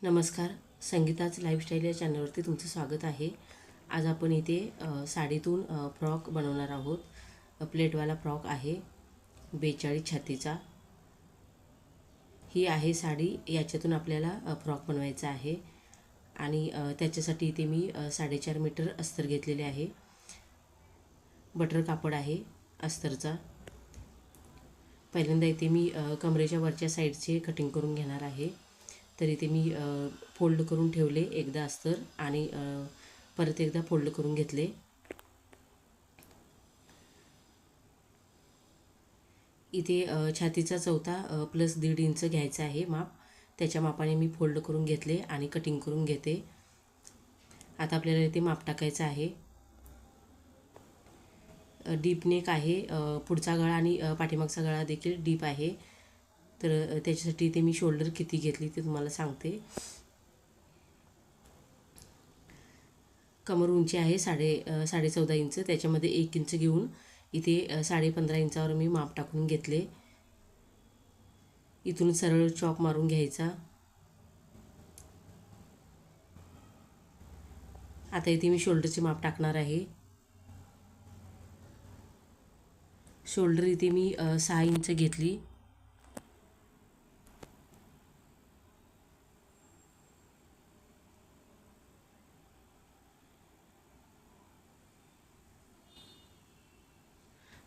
नमस्कार, संगीताच लाईफस्टाईल या चॅनलवरती तुमचं स्वागत आहे. आज आपण इथे साडीतून फ्रॉक बनवणार आहोत. प्लेटवाला फ्रॉक आहे 42 छातीचा. ही आहे साडी. याच्यातून आपल्याला फ्रॉक बनवायचा आहे आणि त्याच्यासाठी इथे मी 4.5 मीटर अस्तर घेतलेले आहे. बटर कापड आहे अस्तरचा. पहिल्यांदा इथे मी कमरेच्या वरच्या साईडचे कटिंग करून घेणार आहे. तर इथे मी फोल्ड करून ठेवले एकदा अस्तर आणि परत एकदा फोल्ड करून घेतले. इथे छातीचा चौथा प्लस 1.5 इंच घ्यायचा आहे माप. त्याच्या मापाने मी फोल्ड करून घेतले आणि कटिंग करून घेते. आता आपल्याला इथे माप टाकायचं आहे. डीप नेक आहे. पुढचा गळा आणि पाठीमागचा गळा देखील डीप आहे. तर त्याच्यासाठी इथे मी शोल्डर किती घेतली ते तुम्हाला सांगते. कमर उंची आहे 14.5 इंच. त्याच्यामध्ये 1 इंच घेऊन इथे 15.5 इंचावर मी माप टाकून घेतले. इथून सरळ चॉक मारून घ्यायचा. आता इथे मी शोल्डरचे माप टाकणार आहे. शोल्डर इथे मी 6 इंच घेतली.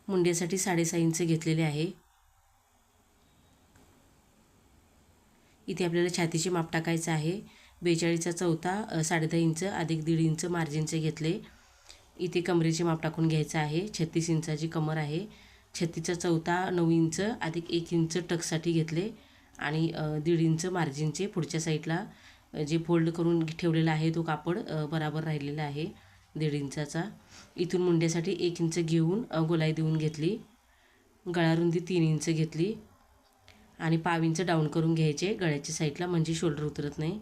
मुंड्यासाठी 6.5 इंच घेतलेले आहे. इथे आपल्याला छातीचे माप टाकायचं आहे. 42चा चौथा 10.5 इंच अधिक 1.5 इंच मार्जिनचे घेतले. इथे कमरेचे माप टाकून घ्यायचं आहे. 36 इंचाची कमर आहे. 36चा चौथा 9 इंच अधिक 1 इंच टक्ससाठी घेतले आणि 1.5 इंच मार्जिनचे पुढच्या साईडला जे फोल्ड करून ठेवलेला आहे तो कापड बराबर राहिलेला आहे 1.5 इंचाचा. इथून मुंड्यासाठी 1 इंच घेऊन गोलाई देऊन घेतली. गळारुंदी 3 इंच घेतली आणि 1/2 इंच डाऊन करून घ्यायचे गळ्याच्या साईडला, म्हणजे शोल्डर उतरत नाही.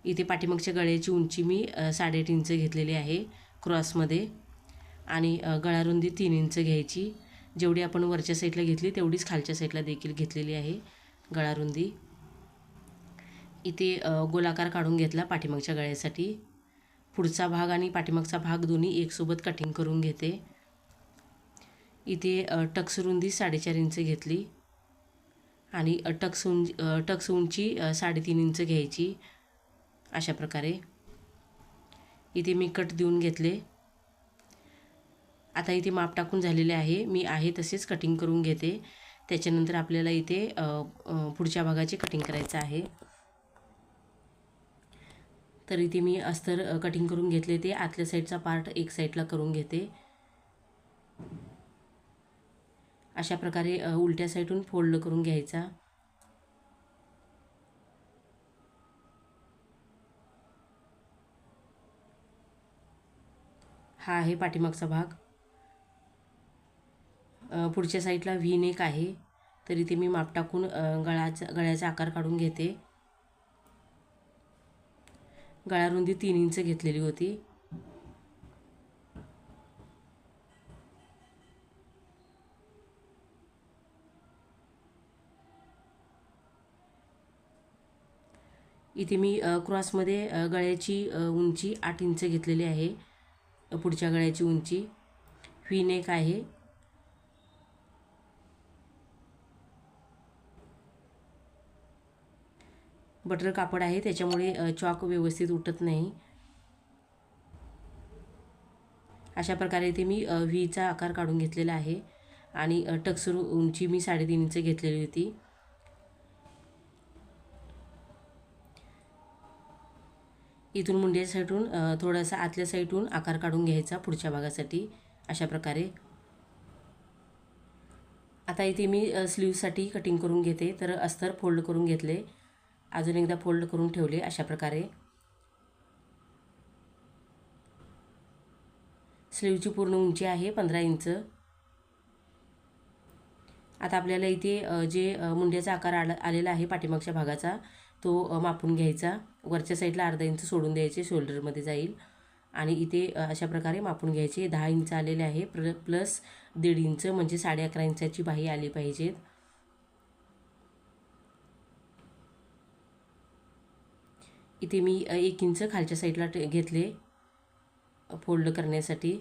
इथे पाठीमागच्या गळ्याची उंची मी 8.5 इंच घेतलेली आहे क्रॉसमध्ये आणि गळारुंदी 3 इंच घ्यायची. जेवढी आपण वरच्या साईडला घेतली तेवढीच खालच्या साईडला देखील घेतलेली आहे गळारुंदी. इथे गोलाकार काढून घेतला पाठीमागच्या गळ्यासाठी. पुढचा भाग आणि पाठीमागचा भाग दोन्ही एकसोबत कटिंग करून घेते. इथे टक्स रुंदी 4.5 इंच घेतली आणि टक्स उंची 3.5 इंच घ्यायची. अशा प्रकारे इथे मी कट देऊन घेतले. आता इथे माप टाकून झालेले आहे. मी आहे तसेच कटिंग करून घेते. त्याच्यानंतर आपल्याला इथे पुढच्या भागाची कटिंग करायचं आहे. तर इथे मी अस्तर कटिंग करून घेतले. ते आतल्या साईडचा पार्ट एक साईडला करून घेते. अशा प्रकारे उलट्या साईडून फोल्ड करून घ्यायचा. हा आहे पाठीमागचा भाग. पुढच्या साईडला व्ही नेक आहे. तर इथे मी माप टाकून गळ्याचा आकार काढून घेते. गळारुंदी 3 इंच घेतलेली होती. इथे मी क्रॉसमध्ये गळ्याची उंची 8 इंच घेतलेली आहे. पुढच्या गळ्याची उंची व्ही नेक आहे. बटर कापड आहे त्याच्यामुळे चॉक व्यवस्थित उठत नाही. अशा प्रकारे इथे मी व्हीचा आकार काढून घेतलेला आहे आणि टक्स उंची मी 3.5 इंच घेतलेली होती. इथून मुंड्या साईडून थोडासा आतल्या साईडून आकार काढून घ्यायचा पुढच्या भागासाठी. अशा प्रकारे आता इथे मी स्लीव्हसाठी कटिंग करून घेते. तर अस्तर फोल्ड करून घेतले. अजून एकदा फोल्ड करून ठेवले. अशा प्रकारे स्लीव्हची पूर्ण उंची आहे 15 इंच. आता आपल्याला इथे जे मुंड्याचा आकार आलेला आहे पाठीमागच्या भागाचा तो मापून घ्यायचा. वरच्या साईडला अर्धा इंच सोडून द्यायचे, शोल्डरमध्ये जाईल आणि इथे अशा प्रकारे मापून घ्यायचे. 10 इंच आलेले आहे प्लस 1.5 इंच, म्हणजे 11.5 इंचाची बाही आली पाहिजेत. इथे मी 1 इंच खालच्या साईडला घेतले फोल्ड करण्यासाठी.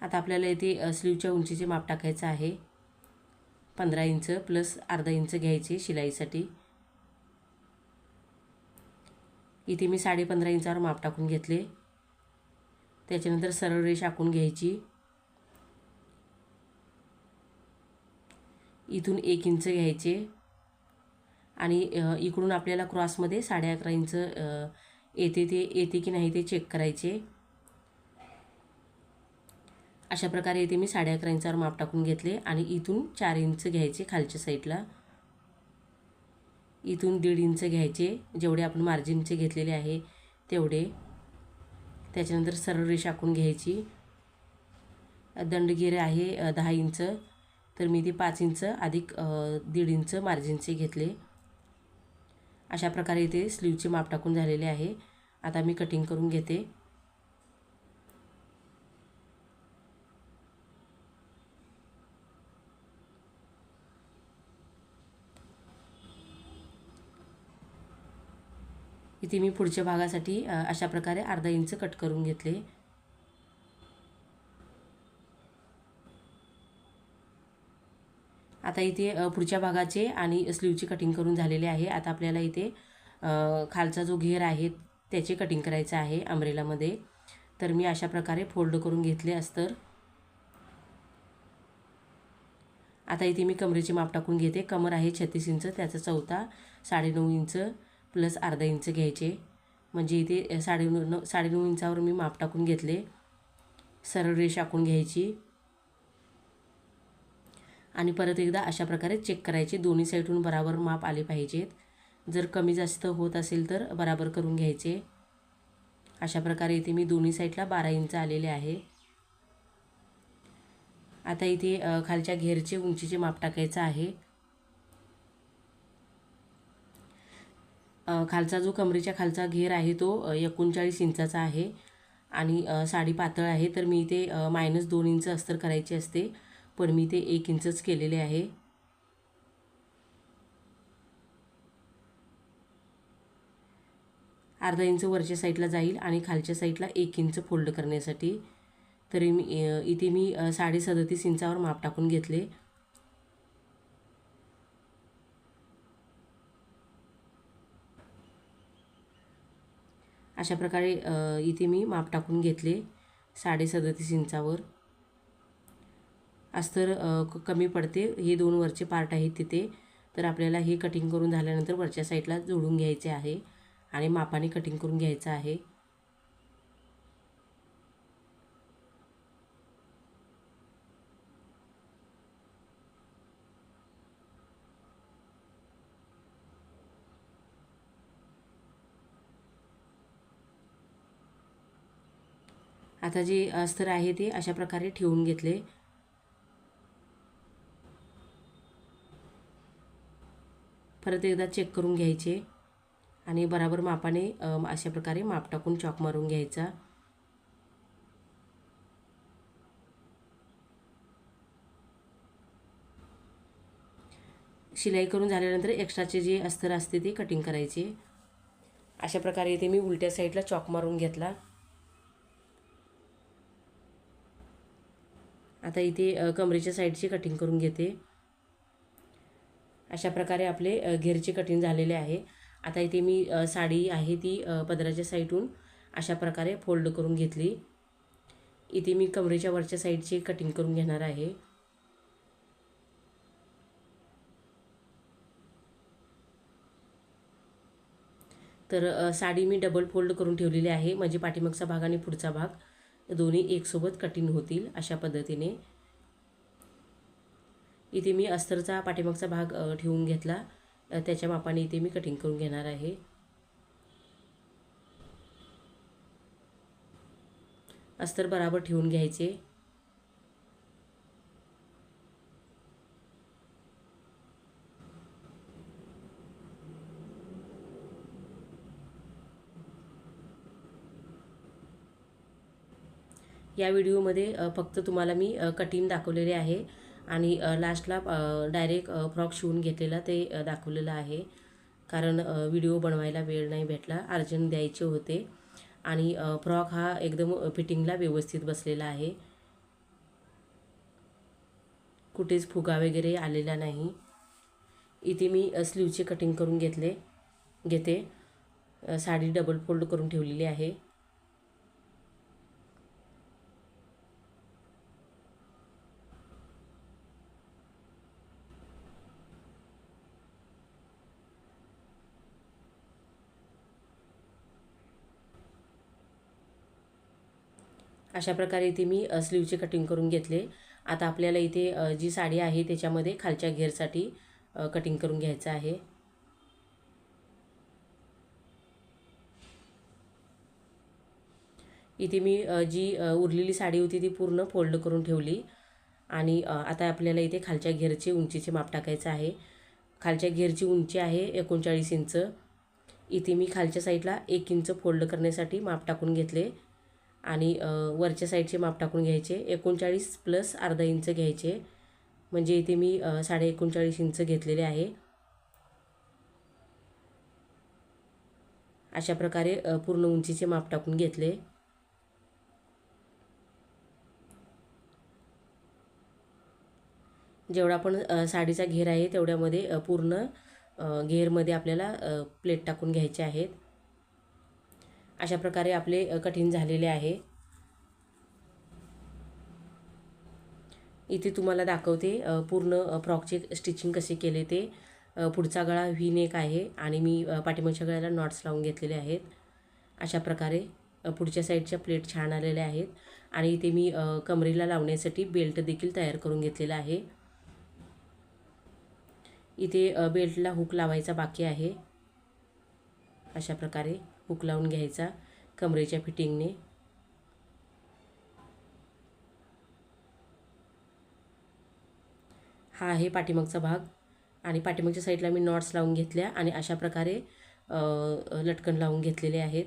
आता आपल्याला इथे स्लीवच्या उंचीचे माप टाकायचं आहे. 15 इंच प्लस अर्धा इंच घ्यायचे शिलाईसाठी. इथे मी 15.5 इंचावर माप टाकून घेतले. त्याच्यानंतर सरळ रेष आखून घ्यायची. इथून 1 इंच घ्यायचे आणि इकडून आपल्याला क्रॉसमध्ये 11.5 इंच येते की नाही ते चेक करायचे. अशा प्रकारे इथे मी 11.5 इंचावर माप टाकून घेतले आणि इथून 4 इंच घ्यायचे खालच्या साईडला. इथून 1.5 इंच घ्यायचे जेवढे आपण मार्जिनचे घेतलेले आहे तेवढे. त्याच्यानंतर सरळ रेष आखून घ्यायची. दंडगेर आहे 10 इंच, तर मी ते 5 इंच अधिक 1.5 इंच मार्जिनचे घेतले. अशा प्रकारे इथे स्लीवचे माप टाकून झालेले आहे. आता मी कटिंग करून घेते. इथे मी पुढच्या भागासाठी अशा प्रकारे अर्धा इंच कट करून घेतले. आता इथे पुढच्या भागाचे आणि स्लीवची कटिंग करून झालेले आहे. आता आपल्याला इथे खालचा जो घेर आहे त्याचे कटिंग करायचं आहे अम्ब्रेलामध्ये. तर मी अशा प्रकारे फोल्ड करून घेतले अस्तर. आता इथे मी कमरेचे माप टाकून घेते. कमर आहे 36 इंच, त्याचा चौथा 9.5 इंच प्लस अर्धा इंच घ्यायचे. म्हणजे इथे 9.5 इंचावर मी माप टाकून घेतले. सरळ रेष आखून घ्यायची आणि परत एकदा अशा प्रकारे चेक करायचे. दोन्ही साईडून बराबर माप आले पाहिजेत. जर कमी जास्त होत असेल तर बराबर करून घ्यायचे. अशा प्रकारे इथे मी दोन्ही साईडला 12 इंच आलेले आहे. आता इथे खालच्या घेरचे उंचीचे माप टाकायचं आहे. खालचा जो कमरेच्या खालचा घेर आहे तो 39 इंचाचा आहे आणि साडी पातळ आहे, तर मी इथे -2 इंच अस्तर करायचे असते, पण मी ते 1 इंचच केलेले आहे. अर्धा इंच वरच्या साईडला जाईल आणि खालच्या साईडला 1 इंच फोल्ड करण्यासाठी. तरी इथे मी 37.5 इंचावर माप टाकून घेतले. अशा प्रकारे इथे मी माप टाकून घेतले 37.5 इंचावर. अस्तर कमी पडते, हे 2 वरचे पार्ट आहेत तिथे, तर आपल्याला हे कटिंग करून झाल्यानंतर वरच्या साईडला जोडून घ्यायचे आहे आणि मापाने कटिंग करून घ्यायचं आहे. आता जे अस्तर आहे ते अशा प्रकारे ठेवून घेतले. परत एकदा चेक करून घ्यायचे आणि बराबर मापाने अशा प्रकारे माप टाकून चॉक मारून घ्यायचा. शिलाई करून झाल्यानंतर एक्स्ट्राचे जे अस्तर असते ते कटिंग करायचे. अशा प्रकारे इथे मी उलट्या साईडला चॉक मारून घेतला. आता इथे कमरेच्या साईडची कटिंग करून घेते. अशा प्रकारे आपले घेरचे कटिंग झालेले आहे. आता इथे मी साडी आहे ती पदराच्या साईडून अशा प्रकारे फोल्ड करून घेतली. इथे मी कमरेच्या वरच्या साईडची कटिंग करून घेणार आहे. तर साडी मी डबल फोल्ड करून ठेवलेली आहे, म्हणजे पाठीमागचा भाग आणि पुढचा भाग दोन्ही एकसोबत कटिंग होतील अशा पद्धतीने. इथे मी अस्तरचा पाठीमागचा भाग ठेवून घेतला, त्याच्या मापाने इथे मी कटिंग करून घेणार आहे. अस्तर बराबर ठेवून घ्यायचे. या व्हिडिओमध्ये फक्त तुम्हाला मी कटिंग दाखवलेले आहे आणि लास्टला डायरेक्ट फ्रॉक शिवून घेतलेला ते दाखवलेलं आहे. कारण व्हिडिओ बनवायला वेळ नाही भेटला, अर्जंट द्यायचे होते. आणि फ्रॉक हा एकदम फिटिंगला व्यवस्थित बसलेला आहे, कुठेच फुगा वगैरे आलेला नाही. इथे मी स्लीवचे कटिंग करून घेते. साडी डबल फोल्ड करून ठेवलेली आहे. अशा प्रकारे इथे मी स्लीवचे कटिंग करून घेतले. आता आपल्याला इथे जी साडी आहे त्याच्यामध्ये खालच्या घेरसाठी कटिंग करून घ्यायचं आहे. इथे मी जी उरलेली साडी होती ती पूर्ण फोल्ड करून ठेवली. आणि आता आपल्याला इथे खालच्या घेरचे उंचीचे माप टाकायचं आहे. खालच्या घेरची उंची आहे 39 इंच. इथे मी खालच्या साईडला 1 इंच फोल्ड करण्यासाठी माप टाकून घेतले. आणि वरच्या साईडचे माप टाकून घ्यायचे. 39 प्लस अर्धा इंच घ्यायचे, म्हणजे इथे मी 39.5 इंच घेतलेले आहे. अशा प्रकारे पूर्ण उंचीचे माप टाकून घेतले. जेवढा पण साडीचा घेर आहे तेवढ्यामध्ये पूर्ण घेरमध्ये आपल्याला प्लेट टाकून घ्यायचे आहेत. अशा प्रकारे आपले कटिंग झालेले आहे. इथे तुम्हाला दाखवते पूर्ण फ्रॉकचे स्टिचिंग कसे केले ते. पुढचा गळा व्ही नेक आहे आणि मी पाठीमागच्या गळ्याला नॉट्स लावून घेतलेले आहेत. अशा प्रकारे पुढच्या साईडच्या प्लेट छान आलेल्या आहेत. आणि इथे मी कमरेला लावण्यासाठी बेल्ट देखील तयार करून घेतलेला आहे. इथे बेल्टला हुक लावायचा बाकी आहे. अशा प्रकारे हुक लावून घ्यायचा कमरेच्या फिटिंगने. हा आहे पाठीमागचा भाग आणि पाठीमागच्या साईडला मी नॉट्स लावून घेतल्या आणि अशा प्रकारे लटकन लावून घेतलेले आहेत.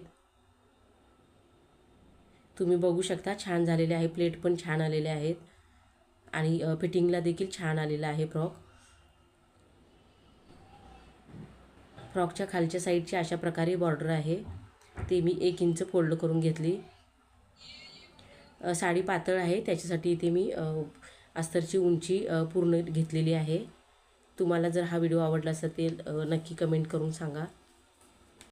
तुम्ही बघू शकता छान झालेले आहे. प्लेट पण छान आलेले आहेत आणि फिटिंगला देखील छान आलेला आहे फ्रॉक. फ्रॉकच्या खालच्या साईडची अशा प्रकारे बॉर्डर आहे, ते मी 1 इंच फोल्ड करून घेतली. साडी पातळ आहे त्याच्यासाठी इथे मी अस्तरची उंची पूर्ण घेतलेली आहे. तुम्हाला जर हा व्हिडिओ आवडला असेल तर नक्की कमेंट करून सांगा.